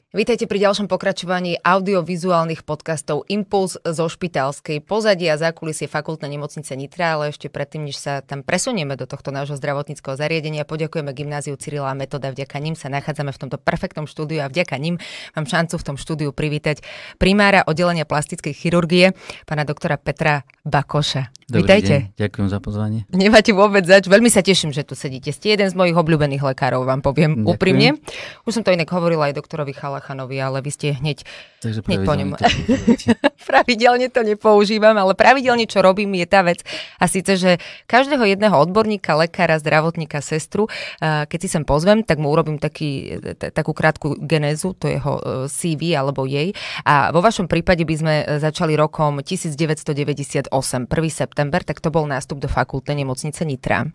Vítajte pri ďalšom pokračovaní audiovizuálnych podcastov Impuls zo Špitálskej pozadí a zákulisie Fakultnej nemocnice Nitra, ale ešte predtým, než sa tam presunieme do tohto nášho zdravotníckeho zariadenia, poďakujeme Gymnáziu Cyrila a Metoda. Vďaka nim sa nachádzame v tomto perfektnom štúdiu a vďaka nim mám šancu v tom štúdiu privítať primára oddelenia plastickej chirurgie, pána doktora Petra Bakoša. Dobrý Vítajte. Deň. Ďakujem za pozvanie. Nemáte vôbec zač. Veľmi sa teším, že tu sedíte. Ste jeden z mojich obľúbených lekárov, vám poviem úprimne. Už som to inak hovorila aj doktorovi Chalachanovi, ale vy ste hneď po ňom. Pravidelne to nepoužívam, ale pravidelne čo robím je tá vec. A síce, že každého jedného odborníka, lekára, zdravotníka, sestru, keď si sem pozvem, tak mu urobím takú krátku genézu, to jeho CV alebo jej. A vo vašom prípade by sme začali rokom 1998, 1. september, tak to bol nástup do Fakultnej nemocnice Nitra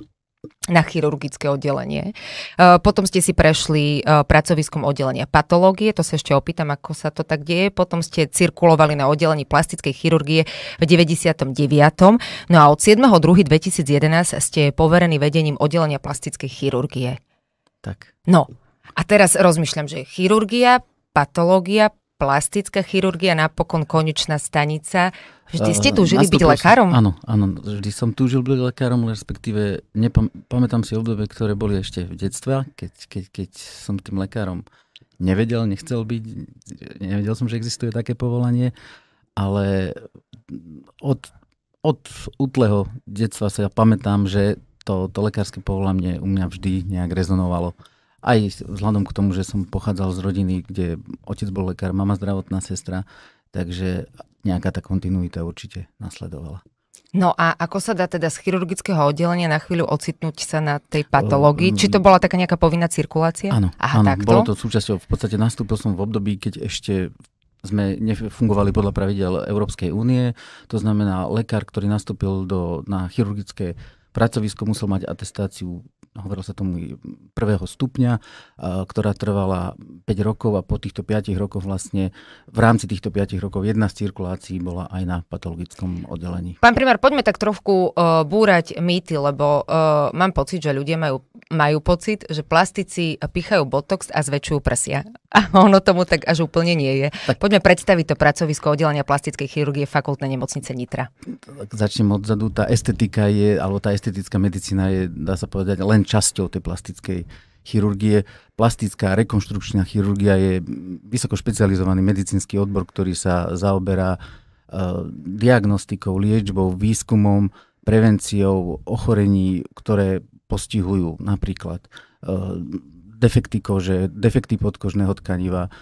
na chirurgické oddelenie. Potom ste si prešli pracoviskom oddelenia patológie, to sa ešte opýtam, ako sa to tak deje. Potom ste cirkulovali na oddelení plastickej chirurgie v 99. No a od 7.2.2011 ste poverení vedením oddelenia plastickej chirurgie. Tak. No a teraz rozmýšľam, že chirurgia, patológia, plastická chirurgia, napokon konečná stanica. Vždy ste túžili byť lekárom? Áno, vždy som túžil byť lekárom, respektíve pamätám si obdobie, ktoré boli ešte v detstve, keď som tým lekárom nechcel byť, nevedel som, že existuje také povolanie, ale od útleho detstva sa pamätám, že to lekárske povolanie u mňa vždy nejak rezonovalo. Aj vzhľadom k tomu, že som pochádzal z rodiny, kde otec bol lekár, mama zdravotná sestra, takže nejaká tá kontinuita určite nasledovala. No a ako sa dá teda z chirurgického oddelenia na chvíľu ocitnúť sa na tej patológii? Či to bola taká nejaká povinná cirkulácia? Áno, takto? Bolo to súčasťou. V podstate nastúpil som v období, keď ešte sme nefungovali podľa pravidiel Európskej únie. To znamená, lekár, ktorý nastúpil na chirurgické pracovisko, musel mať atestáciu, hovorilo sa tomu, prvého stupňa, ktorá trvala 5 rokov a po týchto 5 rokoch vlastne v rámci týchto 5 rokov jedna z cirkulácií bola aj na patologickom oddelení. Pán primár, poďme tak trošku búrať mýty, lebo mám pocit, že ľudia majú pocit, že plastici pichajú botox a zväčšujú prsia. A ono tomu tak až úplne nie je. Tak poďme predstaviť to pracovisko oddelenia plastickej chirurgie Fakultnej nemocnice Nitra. Tak začnem odzadu. Tá estetika alebo tá estetická medicína je, dá sa povedať, len časťou tej plastickej chirurgie. Plastická rekonštrukčná chirurgia je vysoko špecializovaný medicínsky odbor, ktorý sa zaoberá diagnostikou, liečbou, výskumom, prevenciou ochorení, ktoré postihujú napríklad defekty kože, defekty podkožného tkaniva,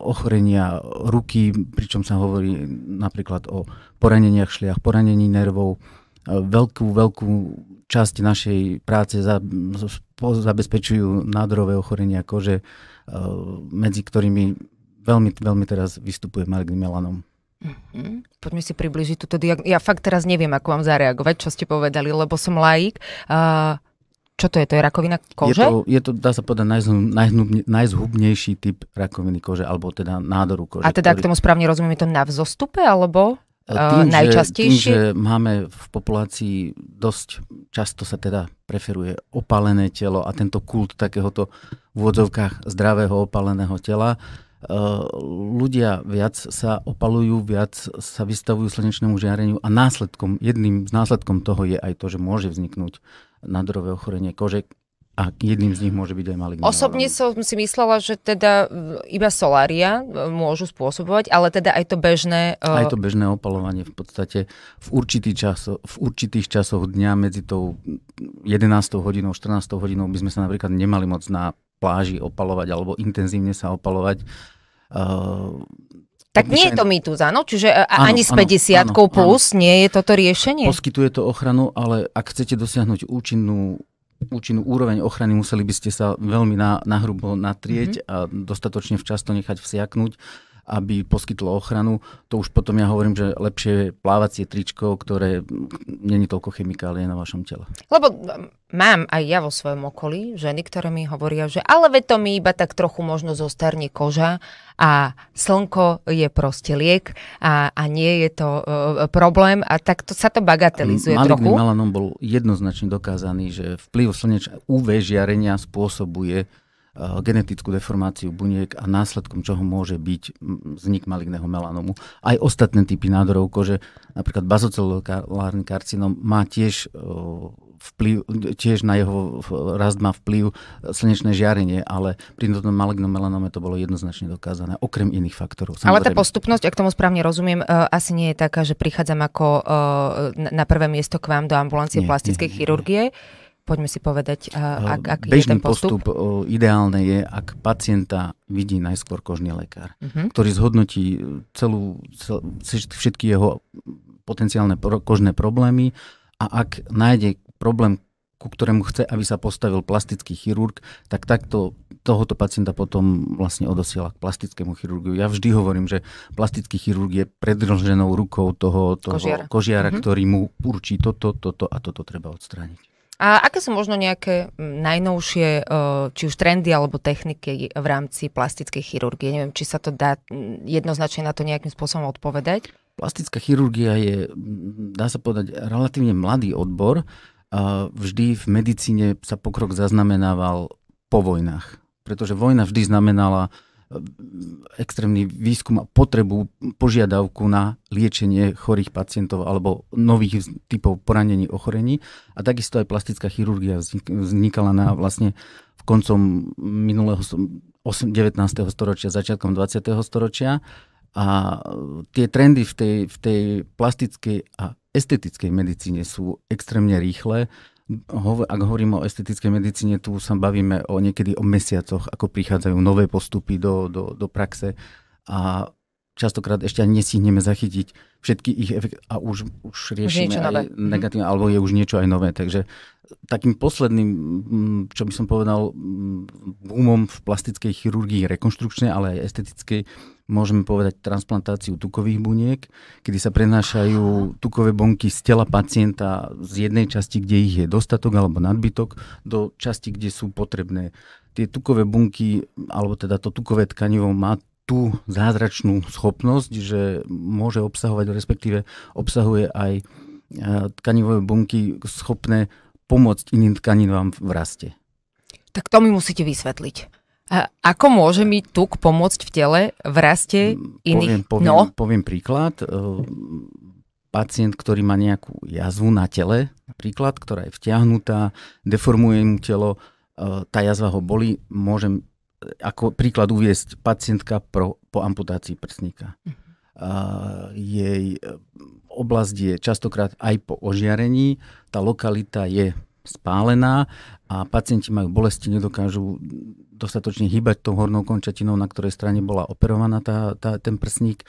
ochorenia ruky, pričom sa hovorí napríklad o poraneniach šliach, poranení nervov. Veľkú časť našej práce zabezpečujú nádorové ochorenia kože, medzi ktorými veľmi teraz vystupuje maligný melanom. Poďme si približiť túto diagnózu. Ja fakt teraz neviem, ako mám zareagovať, čo ste povedali, lebo som laik. Čo to je? To je rakovina kože? Je to, dá sa povedať, najzhubnejší typ rakoviny kože, alebo teda nádoru kože. A teda, ak tomu správne rozumiem, je to na vzostupe, alebo Tým, že najčastejšie? máme v populácii dosť často sa teda preferuje opálené telo a tento kult takéhoto v úvodzovkách zdravého opáleného tela. Ľudia viac sa opalujú, viac sa vystavujú slnečnému žiareniu a jedným z následkom toho je aj to, že môže vzniknúť nádorové ochorenie kože a jedným z nich môže byť aj maligný. Osobne som si myslela, že teda iba solária môžu spôsobovať, ale teda aj to bežné... Aj to bežné opalovanie v podstate v určitých časoch dňa medzi tou 11. hodinou, 14. hodinou by sme sa napríklad nemali moc na pláži opalovať alebo intenzívne sa opalovať. Tak nie je to mýtus, áno? Čiže ani s 50-kou plus nie je toto riešenie? Poskytuje to ochranu, ale ak chcete dosiahnuť účinnú úroveň ochrany, museli by ste sa veľmi nahrubo natrieť a dostatočne včas to nechať vsiaknúť, aby poskytlo ochranu. To už potom ja hovorím, že lepšie je plávacie tričko, ktoré není toľko chemikálie na vašom tele. Lebo mám aj ja vo svojom okolí ženy, ktoré mi hovoria, že ale veď to mi iba tak trochu možno zostarne koža a slnko je proste liek a nie je to problém a tak sa to bagatelizuje trochu. Maligný melanom bol jednoznačne dokázaný, že vplyv UV žiarenia spôsobuje genetickú deformáciu buniek a následkom čoho môže byť vznik maligného melanomu. Aj ostatné typy nádorov kože, napríklad bazocelulárny karcinom, má tiež vplyv, tiež na jeho rast má vplyv slnečné žiarenie, ale pri tom malignom melanome to bolo jednoznačne dokázané, okrem iných faktorov. Samozrejme. Ale tá postupnosť, ak tomu správne rozumiem, asi nie je taká, že prichádzam ako na prvé miesto k vám do ambulancie plastickej chirurgie. Poďme si povedať, aký je ten postup. Bežný postup ideálne je, ak pacienta vidí najskôr kožný lekár, ktorý zhodnotí všetky jeho potenciálne kožné problémy a ak nájde problém, ku ktorému chce, aby sa postavil plastický chirurg, tak takto tohoto pacienta potom vlastne odosiela k plastickému chirurgu. Ja vždy hovorím, že plastický chirurg je predĺženou rukou toho kožiara, ktorý mu určí toto a toto treba odstrániť. A aké sú možno nejaké najnovšie, či už trendy alebo techniky v rámci plastickej chirurgie? Neviem, či sa to dá jednoznačne na to nejakým spôsobom odpovedať? Plastická chirurgia je, dá sa povedať, relatívne mladý odbor. Vždy v medicíne sa pokrok zaznamenával po vojnách. Pretože vojna vždy znamenala extrémny výskum a potrebu, požiadavku na liečenie chorých pacientov alebo nových typov poranení, ochorení. A takisto aj plastická chirurgia vznikala vlastne v koncom minulého 19. storočia, začiatkom 20. storočia. A tie trendy v tej plastickej a estetickej medicíne sú extrémne rýchle. Ak hovorím o estetickej medicíne, tu sa bavíme niekedy o mesiacoch, ako prichádzajú nové postupy do praxe a častokrát ešte ani nestihneme zachytiť všetky ich efekty a už riešime aj negatívne, alebo je už niečo aj nové. Takže takým posledným, čo by som povedal, boomom v plastickej chirurgii rekonštrukčnej, ale aj estetickej, môžeme povedať transplantáciu tukových buniek, kedy sa prenášajú tukové bunky z tela pacienta z jednej časti, kde ich je dostatok alebo nadbytok, do časti, kde sú potrebné. Tie tukové bunky, alebo teda to tukové tkanivo má tú zázračnú schopnosť, že môže obsahovať, respektíve obsahuje aj tkanivové bunky schopné pomôcť iným tkaninám v raste. Tak to mi musíte vysvetliť. A ako môže mi tuk pomôcť v tele, v raste iných? Poviem príklad. Pacient, ktorý má nejakú jazvu na tele, napríklad, ktorá je vtiahnutá, deformuje mu telo, tá jazva ho bolí, môžem ako príklad uviesť pacientka po amputácii prsníka. Jej oblasť je častokrát aj po ožiarení, tá lokalita je spálená a pacienti majú bolesti, nedokážu dostatočne hýbať tou hornou končatinou, na ktorej strane bola operovaná ten prsník.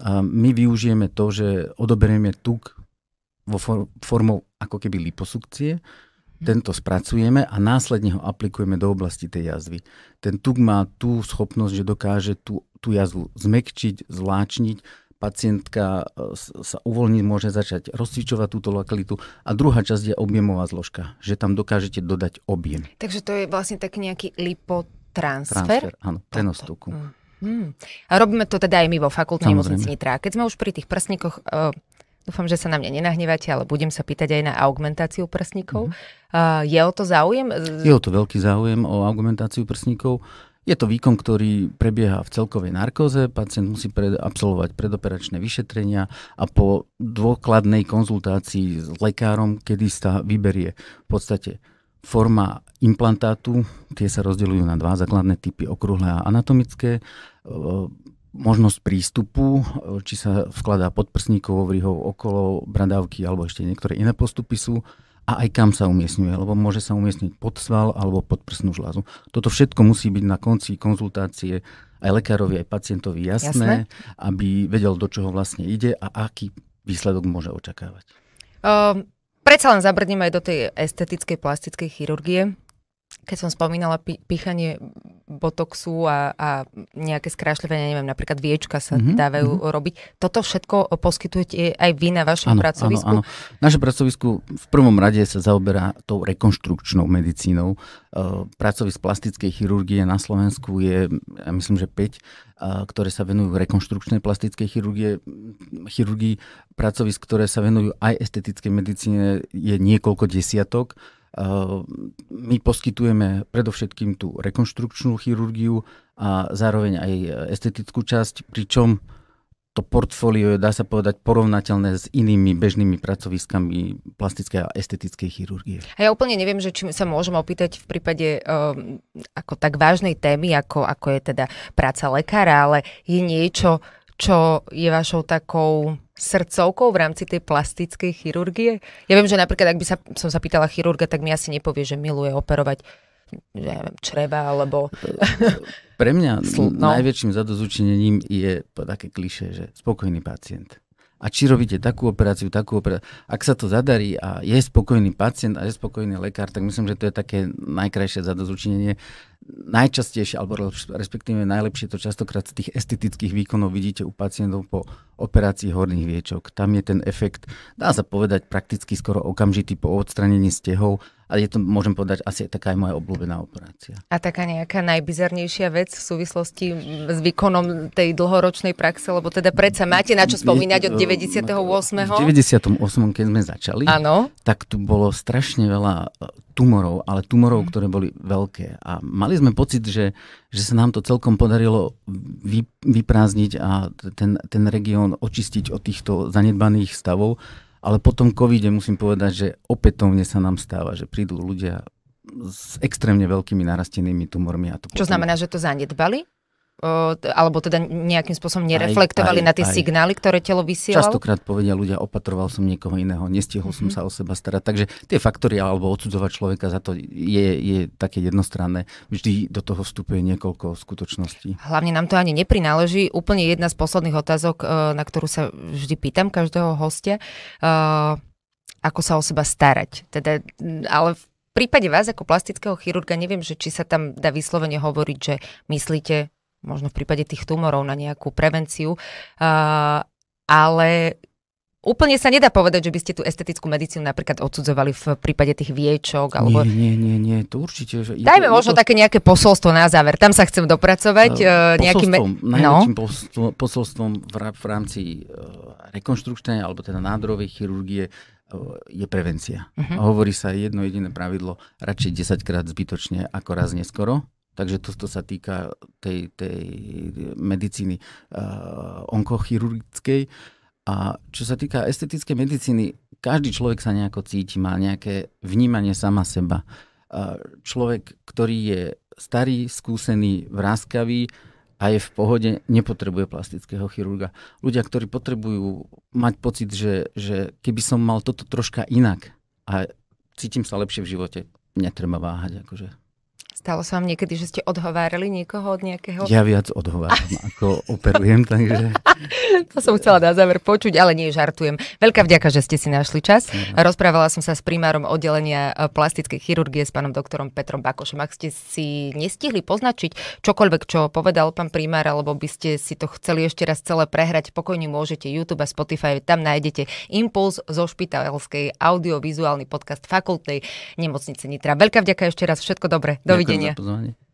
A my využijeme to, že odoberieme tuk formou ako keby liposukcie, tento spracujeme a následne ho aplikujeme do oblasti tej jazvy. Ten tuk má tú schopnosť, že dokáže tú jazvu zmäkčiť, zláčniť, pacientka sa uvoľniť, môže začať rozcvičovať túto lokalitu a druhá časť je objemová zložka, že tam dokážete dodať objem. Takže to je vlastne taký nejaký lipotransfer? Áno, prenos tuku. A robíme to teda aj my vo fakultnej nemocnici Nitra. Keď sme už pri tých prsníkoch, dúfam, že sa na mňa nenahnevate, ale budem sa pýtať aj na augmentáciu prsníkov. Je o to záujem? Je o to veľký záujem o augmentáciu prsníkov. Je to výkon, ktorý prebieha v celkovej narkóze. Pacient musí absolvovať predoperačné vyšetrenia a po dôkladnej konzultácii s lekárom, kedy sa vyberie v podstate forma implantátu, tie sa rozdeľujú na dva základné typy, okrúhle a anatomické, možnosť prístupu, či sa vkladá pod prsníkovou vrihou, okolo bradávky alebo ešte niektoré iné postupy sú, a aj kam sa umiestňuje, lebo môže sa umiestniť pod sval alebo pod prsnú žľazu. Toto všetko musí byť na konci konzultácie aj lekárovi, aj pacientovi jasné, aby vedel, do čoho vlastne ide a aký výsledok môže očakávať. Predsa len zabrdneme aj do tej estetickej plastickej chirurgie. Keď som spomínala píchanie botoxu a nejaké skrášľovanie, neviem, napríklad viečka sa dávajú robiť. Toto všetko poskytujete aj vy na vašom pracovisku? Áno. Naše pracovisku v prvom rade sa zaoberá tou rekonštrukčnou medicínou. Pracovisk plastickej chirurgie na Slovensku je, ja myslím, že 5, ktoré sa venujú rekonštrukčnej plastickej chirurgii. Pracovisk, ktoré sa venujú aj estetickej medicíne, je niekoľko desiatok. My poskytujeme predovšetkým tú rekonštrukčnú chirurgiu a zároveň aj estetickú časť, pričom to portfólio je, dá sa povedať, porovnateľné s inými bežnými pracoviskami plastickej a estetickej chirurgie. A ja úplne neviem, že či sa môžem opýtať v prípade ako tak vážnej témy, ako je teda práca lekára, ale je niečo, čo je vašou takou srdcovkou v rámci tej plastickej chirurgie? Ja viem, že napríklad, ak by som sa pýtala chirurga, tak mi asi nepovie, že miluje operovať čreva, alebo... Pre mňa najväčším zadozučinením je také klišé, že spokojný pacient. A či robíte takú operáciu, ak sa to zadarí a je spokojný pacient a je spokojný lekár, tak myslím, že to je také najkrajšie zadozučinenie. Najčastejšie, alebo respektíve najlepšie to častokrát z tých estetických výkonov vidíte u pacientov po operácii horných viečok. Tam je ten efekt, dá sa povedať, prakticky skoro okamžitý po odstranení stehov. A je to, môžem povedať, asi taká aj moja obľúbená operácia. A taká nejaká najbizarnejšia vec v súvislosti s výkonom tej dlhoročnej praxe, lebo teda predsa máte na čo spomínať od 98. V 98. keď sme začali, tak tu bolo strašne veľa tumorov, ale tumorov, ktoré boli veľké. A mali sme pocit, že sa nám to celkom podarilo vyprázdniť a ten región očistiť od týchto zanedbaných stavov. Ale po tom covide musím povedať, že opätovne sa nám stáva, že prídu ľudia s extrémne veľkými narastenými tumormi. A to čo znamená, že to zanedbali? Alebo teda nejakým spôsobom nereflektovali na tie signály, ktoré telo vysielalo? Častokrát povedia ľudia, opatroval som niekoho iného, nestihol som sa o seba starať. Takže tie faktory alebo odsudzovať človeka za to je také jednostranné. Vždy do toho vstupuje niekoľko skutočností. Hlavne nám to ani neprináleží. Úplne jedna z posledných otázok, na ktorú sa vždy pýtam každého hostia, ako sa o seba starať. Teda, ale v prípade vás ako plastického chirurga neviem, že či sa tam dá vyslovene hovoriť, že myslíte možno v prípade tých tumorov na nejakú prevenciu, ale úplne sa nedá povedať, že by ste tú estetickú medicínu napríklad odsudzovali v prípade tých viečok. Alebo... Nie, to určite. Že dajme možno také nejaké posolstvo na záver, tam sa chcem dopracovať. Najväčším posolstvom v rámci rekonštrukčnej alebo teda nádorovej chirurgie je prevencia. A hovorí sa jedno jediné pravidlo, radšej 10-krát zbytočne ako raz neskoro. Takže to sa týka tej medicíny onkochirurgickej. A čo sa týka estetickej medicíny, každý človek sa nejako cíti, má nejaké vnímanie sama seba. Človek, ktorý je starý, skúsený, vráskavý a je v pohode, nepotrebuje plastického chirurga. Ľudia, ktorí potrebujú mať pocit, že keby som mal toto troška inak a cítim sa lepšie v živote, netreba váhať. Akože. Stalo sa vám niekedy, že ste odhovárali niekoho od nejakého? Ja viac odhováram, ako operujem, takže... To som chcela na záver počuť, ale nie, žartujem. Veľká vďaka, že ste si našli čas. Rozprávala som sa s primárom oddelenia plastickej chirurgie s pánom doktorom Petrom Bakošom. Ak ste si nestihli poznačiť čokoľvek, čo povedal pán primár, alebo by ste si to chceli ešte raz celé prehrať, pokojne môžete YouTube a Spotify, tam nájdete Impuls zo špitálskej audiovizuálny podcast Fakultnej nemocnice Nitra. Veľká vďaka ešte raz, všetko dobré. Dovidenia. Ďakujem za pozvanie.